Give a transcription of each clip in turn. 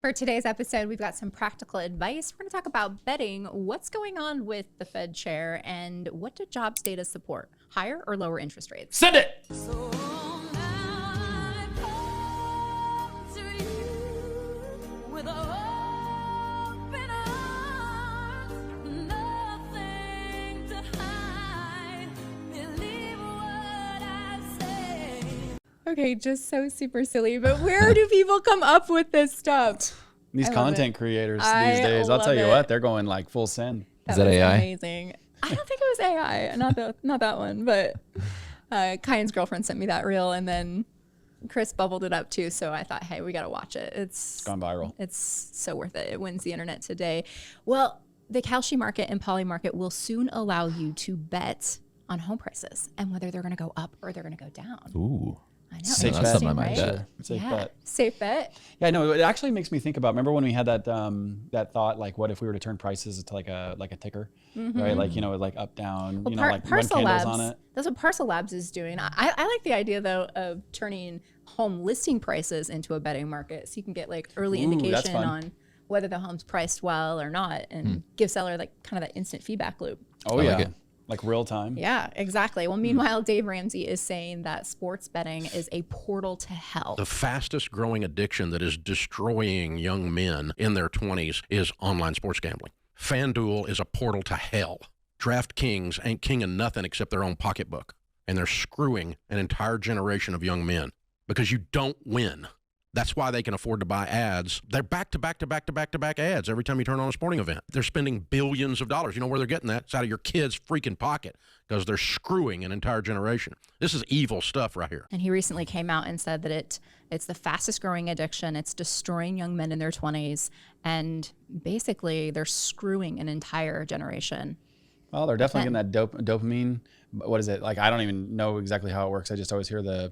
For today's episode, we've got some practical advice. We're going to talk about betting, what's going on with the Fed chair, and what do jobs data support, higher or lower interest rates? Send it! Okay, just so super silly, but where do people come up with this stuff? These content creators these days, I'll tell you what, they're going like full send. Is that AI? Amazing. I don't think it was AI, not that one, but Kyan's girlfriend sent me that reel, and then Chris bubbled it up too. So I thought, hey, we got to watch it. It's gone viral. It's so worth it. It wins the internet today. Well, the Kalshi market and Poly market will soon allow you to bet on home prices and whether they're going to go up or they're going to go down. Ooh. I know. Safe That's something I might right? bet. Safe Yeah. bet. Safe bet. Yeah, no, it actually makes me think about, remember when we had that that thought, like what if we were to turn prices to like a ticker, right? Like, you know, like up, down, Well, you know, like run Parcel candles Labs, on it. that's what Parcel Labs is doing. I like the idea though of turning home listing prices into a betting market, so you can get like early Ooh, that's indication fun. on whether the home's priced well or not, and give seller like kind of that instant feedback loop. Oh I yeah, like it. like real time. Yeah, exactly. Well, meanwhile, Dave Ramsey is saying that sports betting is a portal to hell. The fastest growing addiction that is destroying young men in their 20s is online sports gambling. FanDuel is a portal to hell. DraftKings ain't king of nothing except their own pocketbook. And they're screwing an entire generation of young men because you don't win. That's why they can afford to buy ads. They're back to back to back to back to back ads every time you turn on a sporting event. They're spending billions of dollars. You know where they're getting that? It's out of your kid's freaking pocket because they're screwing an entire generation. This is evil stuff right here. And he recently came out and said that it's the fastest growing addiction. It's destroying young men in their 20s. And basically, they're screwing an entire generation. Well, they're definitely getting that dopamine. What is it? Like, I don't even know exactly how it works. I just always hear the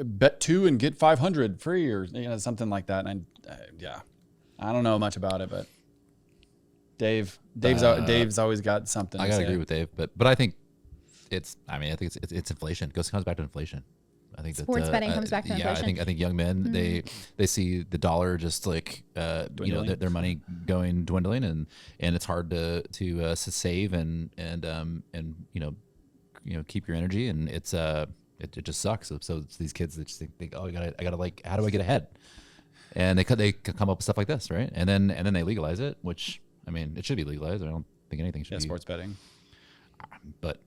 bet 2 and get 500 free, or you know, something like that. And yeah, I don't know much about it, but Dave's always got something. I gotta agree with Dave, but I think it's inflation. It comes back to inflation. I think Sports betting comes back to inflation. I think young men they see the dollar just like you know their money dwindling, and it's hard to save and you know keep your energy, and it's it just sucks. So it's these kids that just think oh I gotta like, how do I get ahead? And they come up with stuff like this, right? And then they legalize it, which I mean it should be legalized. I don't think anything should be sports betting. But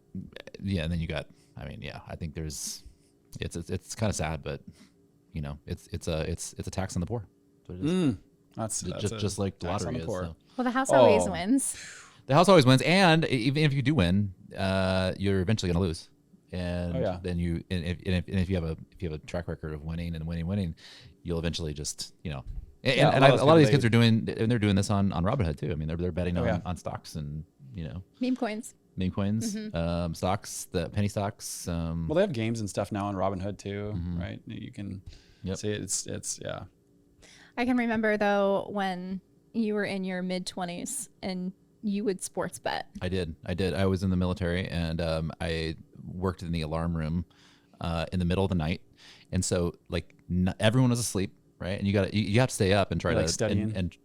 yeah, and then you got I think there's it's kind of sad, but you know it's a tax on the poor. That's what it is. That's just like the tax on lottery the is. poor. So. Well, the house always wins. The house always wins, and even if you do win, you're eventually going to lose. And then if you have a track record of winning and winning, you'll eventually just a lot of these kids are doing this on Robinhood too. I mean they're betting on stocks and Meme coins, stocks, the penny stocks. Well, they have games and stuff now on Robinhood too, right? You can see it's I can remember though when you were in your mid-20s and you would sports bet. I did. I was in the military, and I worked in the alarm room in the middle of the night, and so like everyone was asleep, right? And you have to stay up and try to studying and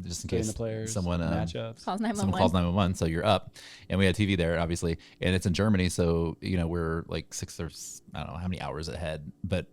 just in studying case the players, someone matchups. Calls 911. Someone calls 911, so you're up, and we had TV there obviously, and it's in Germany, so we're like 6 or I don't know how many hours ahead, but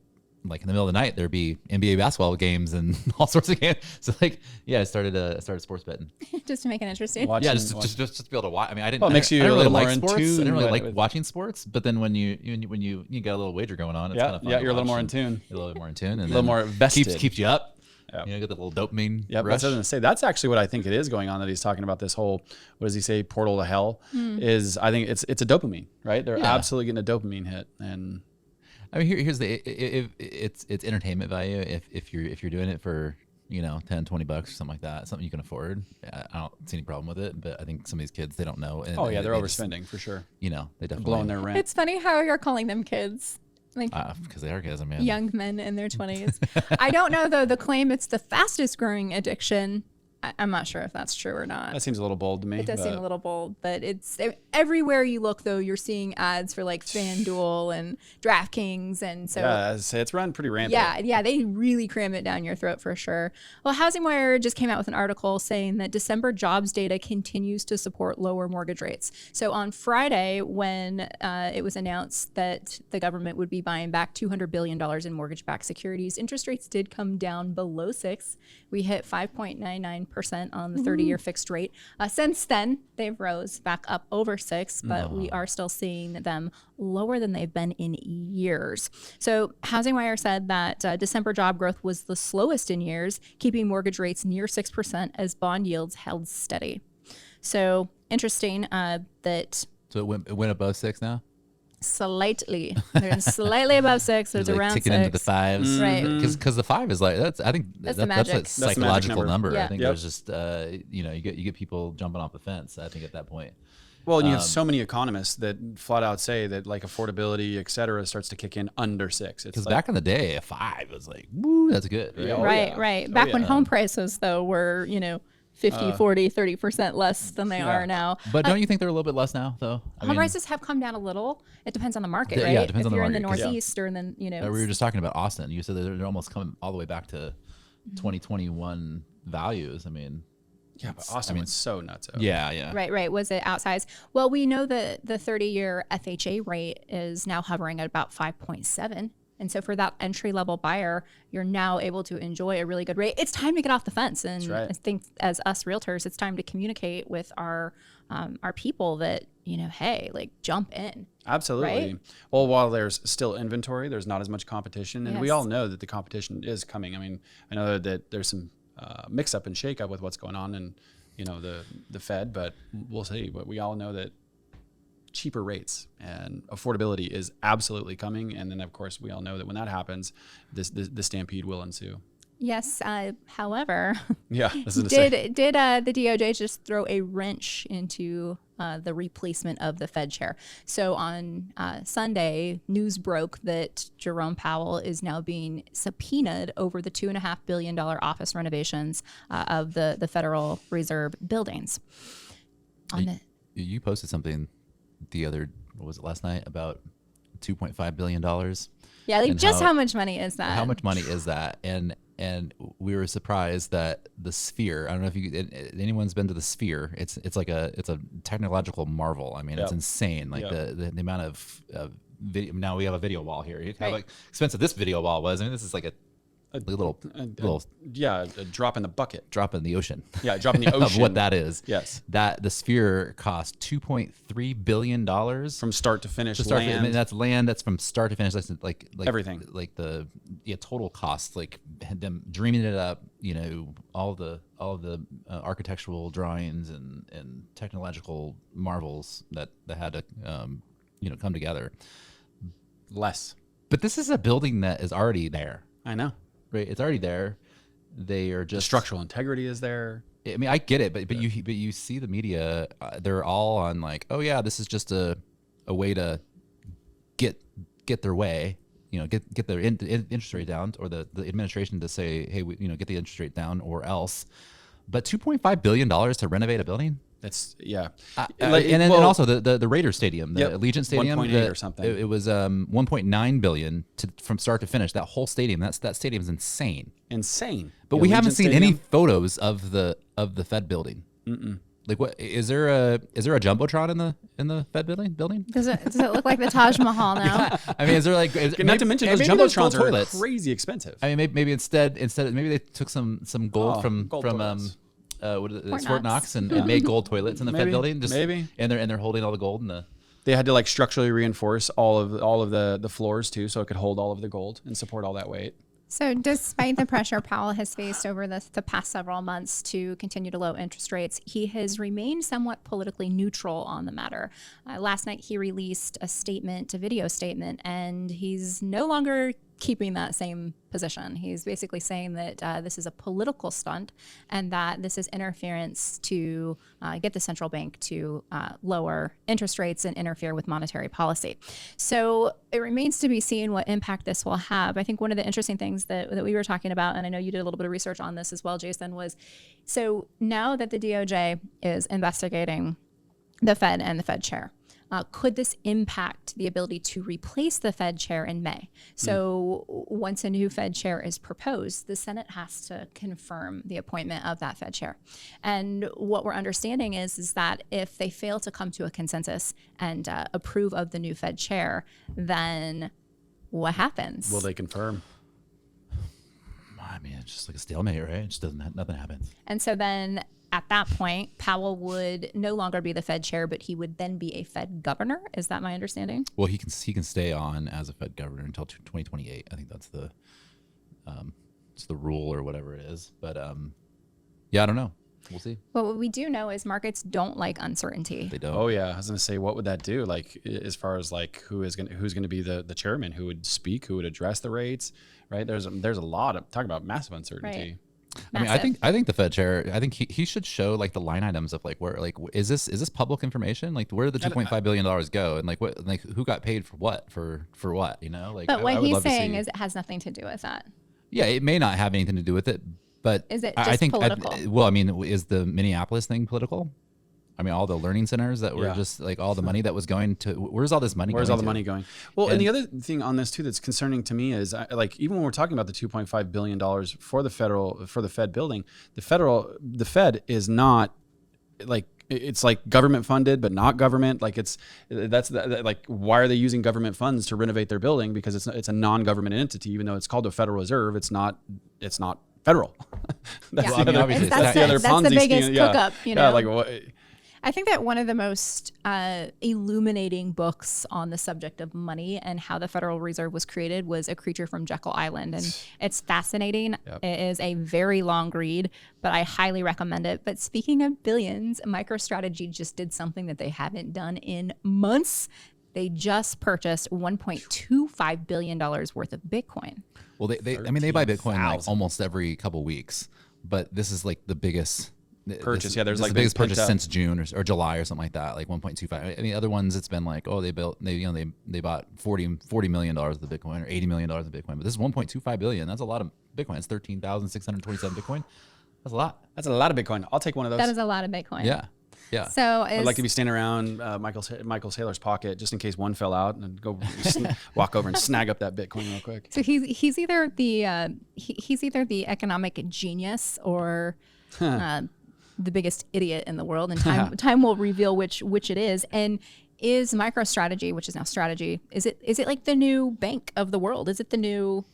like in the middle of the night there'd be NBA basketball games and all sorts of games. So like I started sports betting just to make it interesting. just to be able to watch. I mean, I didn't. Well, it makes you I didn't a really little like more in sports. tune, I didn't really but like watching sports. But then when you get a little wager going on, it's kind of fun. Yeah, to you're a little watch more in and tune. You're a little bit more in tune, and a little more vested. Keeps you up. Yep. Get the little dopamine. Yep, rush. that's what I was gonna say. That's actually what I think it is going on. That he's talking about this whole, what does he say, portal to hell? Is I think it's a dopamine, right? They're absolutely getting a dopamine hit, and I mean, here's the it's entertainment value if you're doing it for $10, $20 or something like that, something you can afford. I don't see any problem with it, but I think some of these kids, they don't know. And they're overspending for sure. They definitely blowing their rent. It's funny how you're calling them kids. Like because they are kids, young men in their 20s. I don't know though. The claim it's the fastest growing addiction. I'm not sure if that's true or not. That seems a little bold to me. It does seem a little bold, but it's everywhere you look, though, you're seeing ads for like FanDuel and DraftKings. And so, yeah, it's run pretty rampant. Yeah, they really cram it down your throat for sure. Well, Housing Wire just came out with an article saying that December jobs data continues to support lower mortgage rates. So on Friday, when it was announced that the government would be buying back $200 billion in mortgage-backed securities, interest rates did come down below 6. We hit 5.99% on the 30-year fixed rate. Since then, they've rose back up over 6, but we are still seeing them lower than they've been in years. So Housing Wire said that December job growth was the slowest in years, keeping mortgage rates near 6% as bond yields held steady. So interesting that... So it went above 6 now? Slightly. They're slightly above 6. There's like around ticking 6. into the 5s, right? Because the 5 is like I think that's the magic. that's a psychological number. Yeah. I think there's just you get people jumping off the fence. I think at that point. Well, and you have so many economists that flat out say that like affordability, et cetera, starts to kick in under 6. Because like, back in the day, a 5 was like, woo, that's good. Right? Right. Back when home prices though were 50, 40, 30% less than they are now. But don't you think they're a little bit less now, though? Home prices have come down a little. It depends on the market, right? Yeah, it depends if on the you're market. In the Northeast or in the, we were just talking about Austin. You said that they're almost coming all the way back to 2021 values. I mean, yeah, but Austin went so nuts. Yeah. Right. Was it outsized? Well, we know that the 30-year FHA rate is now hovering at about 5.7. And so for that entry-level buyer, you're now able to enjoy a really good rate. It's time to get off the fence. And I think as us realtors, it's time to communicate with our people that, hey, like jump in. Absolutely. Right? Well, while there's still inventory, there's not as much competition. And we all know that the competition is coming. I mean, I know that there's some mix-up and shake-up with what's going on in, the Fed, but we'll see. But we all know that cheaper rates and affordability is absolutely coming. And then, of course, we all know that when that happens, the stampede will ensue. Yes. However, did the DOJ just throw a wrench into the replacement of the Fed chair? So on Sunday, news broke that Jerome Powell is now being subpoenaed over the $2.5 billion office renovations of the Federal Reserve buildings. You posted something was it last night, about $2.5 billion. Yeah, like just how much money is that? How much money is that? And we were surprised that the Sphere, I don't know if anyone's been to the Sphere. It's a technological marvel. I mean, it's insane. Like the amount of video. Now we have a video wall here. How expensive this video wall was. I mean, this is like a little a drop in the bucket, drop in the ocean. Yeah, drop in the ocean of what that is. Yes, that the Sphere cost $2.3 billion from start to finish. I mean, that's land. That's from start to finish. That's like everything. Like the total cost. Like them dreaming it up. All of the architectural drawings and technological marvels that had to come together. But this is a building that is already there. I know. Right, it's already there. They are just the structural integrity is there. I mean, I get it, but you see the media, they're all on like, oh yeah, this is just a way to get their way, get their interest rate down, or the administration to say, hey, get the interest rate down, or else. But $2.5 billion to renovate a building. That's and also the Raiders Stadium, the Allegiant Stadium, 1.8 or something. It was $1.9 billion from start to finish. That whole stadium, that stadium's insane. But we haven't seen any photos of the Fed building. Like, what is there a jumbotron in the Fed building? Does it look like the Taj Mahal now? Yeah. I mean, is there like not to mention those jumbotrons are crazy expensive. I mean, maybe instead maybe they took some gold from Fort Knox and made gold toilets in the Fed building. And they're holding all the gold They had to like structurally reinforce all of the floors too, so it could hold all of the gold and support all that weight. So despite the pressure Powell has faced over the past several months to continue to low interest rates, he has remained somewhat politically neutral on the matter. Last night, he released a video statement, and he's no longer keeping that same position. He's basically saying that this is a political stunt and that this is interference to get the central bank to lower interest rates and interfere with monetary policy. So it remains to be seen what impact this will have. I think one of the interesting things that we were talking about, and I know you did a little bit of research on this as well, Jason, was so now that the DOJ is investigating the Fed and the Fed chair, could this impact the ability to replace the Fed chair in May? So once a new Fed chair is proposed, the Senate has to confirm the appointment of that Fed chair. And what we're understanding is that if they fail to come to a consensus and approve of the new Fed chair, then what happens? Will they confirm? I mean, it's just like a stalemate, right? It just nothing happens. And so then at that point, Powell would no longer be the Fed chair, but he would then be a Fed governor. Is that my understanding? Well, he can stay on as a Fed governor until 2028. I think that's it's the rule or whatever it is. But yeah, I don't know. We'll see. Well, what we do know is markets don't like uncertainty. They don't. Oh yeah, I was gonna say, what would that do? Like, as far as like who's gonna be the chairman, who would speak, who would address the rates, right? There's a lot of talk about massive uncertainty. Right. I mean, I think the Fed chair, I think he should show like the line items of like where, like, is this public information? Like, where did the $2.5 billion go? And like who got paid for what, for what, you know? Like, but what he's saying is it has nothing to do with that. Yeah, it may not have anything to do with it, but is it just I think political? Well, I mean, is the Minneapolis thing political? I mean, all the learning centers that were just like all the money that was going to, where's all this money? Where's all the to? money going? Well, and the other thing on this too that's concerning to me is like, even when we're talking about the $2.5 billion for the Fed building, the Fed is not like, it's like government funded, but not government. Like like, why are they using government funds to renovate their building? Because it's a non-government entity, even though it's called the Federal Reserve. It's not federal. That's Yeah. the other, that's the other that's Ponzi the biggest scheme. cook-up, you know? Yeah, like what? I think that one of the most illuminating books on the subject of money and how the Federal Reserve was created was A Creature from Jekyll Island. And it's fascinating. Yep. It is a very long read, but I highly recommend it. But speaking of billions, MicroStrategy just did something that they haven't done in months. They just purchased $1.25 billion worth of Bitcoin. Well, they buy Bitcoin like almost every couple weeks, but this is like the biggest purchase. There's like the biggest purchase since June or July or something like that, like 1.25. I mean, other ones it's been like, oh, they bought $40 million of the Bitcoin or $80 million of Bitcoin, but this is 1.25 billion. That's a lot of Bitcoin. It's 13,627 Bitcoin. That's a lot. That's a lot of Bitcoin. I'll take one of those. That is a lot of Bitcoin. Yeah. Yeah. So I'd like to be standing around Michael Saylor's pocket just in case one fell out, and go walk over and snag up that Bitcoin real quick. So he's either the economic genius or the biggest idiot in the world, and time will reveal which it is. And is MicroStrategy, which is now Strategy, is it like the new bank of the world? Is it the new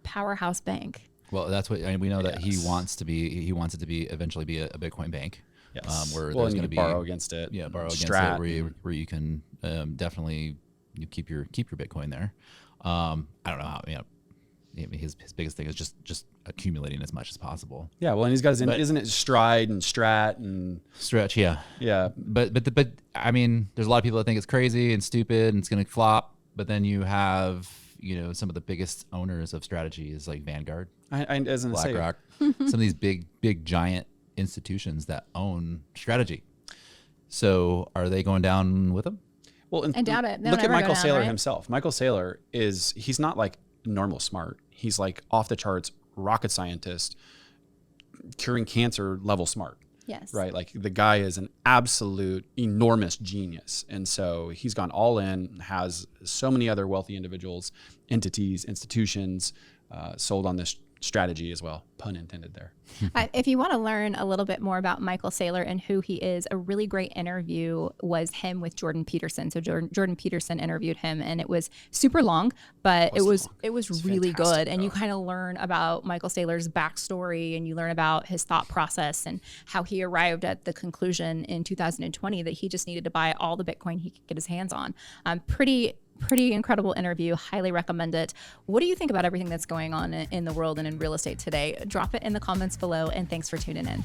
powerhouse bank? Well, that's what we know that he wants to be. He wants it to be eventually be a Bitcoin bank. Yes. Where well, there's going to be borrow against it. Yeah, borrow against it, where you can definitely keep your Bitcoin there. I don't know how. His biggest thing is just accumulating as much as possible. Yeah, well, and he's got isn't it Stride and Strat and Stretch? Yeah, yeah. But I mean, there's a lot of people that think it's crazy and stupid and it's going to flop. But then you have some of the biggest owners of Strategy is like Vanguard, BlackRock, some of these big giant institutions that own Strategy. So are they going down with them? Well, I doubt it. Look at Michael Saylor himself. Michael Saylor he's not like normal smart. He's like off the charts rocket scientist, curing cancer level smart. Yes. Right. Like the guy is an absolute enormous genius. And so he's gone all in, has so many other wealthy individuals, entities, institutions sold on this strategy as well. Pun intended there. If you want to learn a little bit more about Michael Saylor and who he is, a really great interview was him with Jordan Peterson. So Jordan Peterson interviewed him, and it was super long, but it was really good. And you kind of learn about Michael Saylor's backstory, and you learn about his thought process and how he arrived at the conclusion in 2020 that he just needed to buy all the Bitcoin he could get his hands on. Pretty incredible interview. Highly recommend it. What do you think about everything that's going on in the world and in real estate today? Drop it in the comments below, and thanks for tuning in.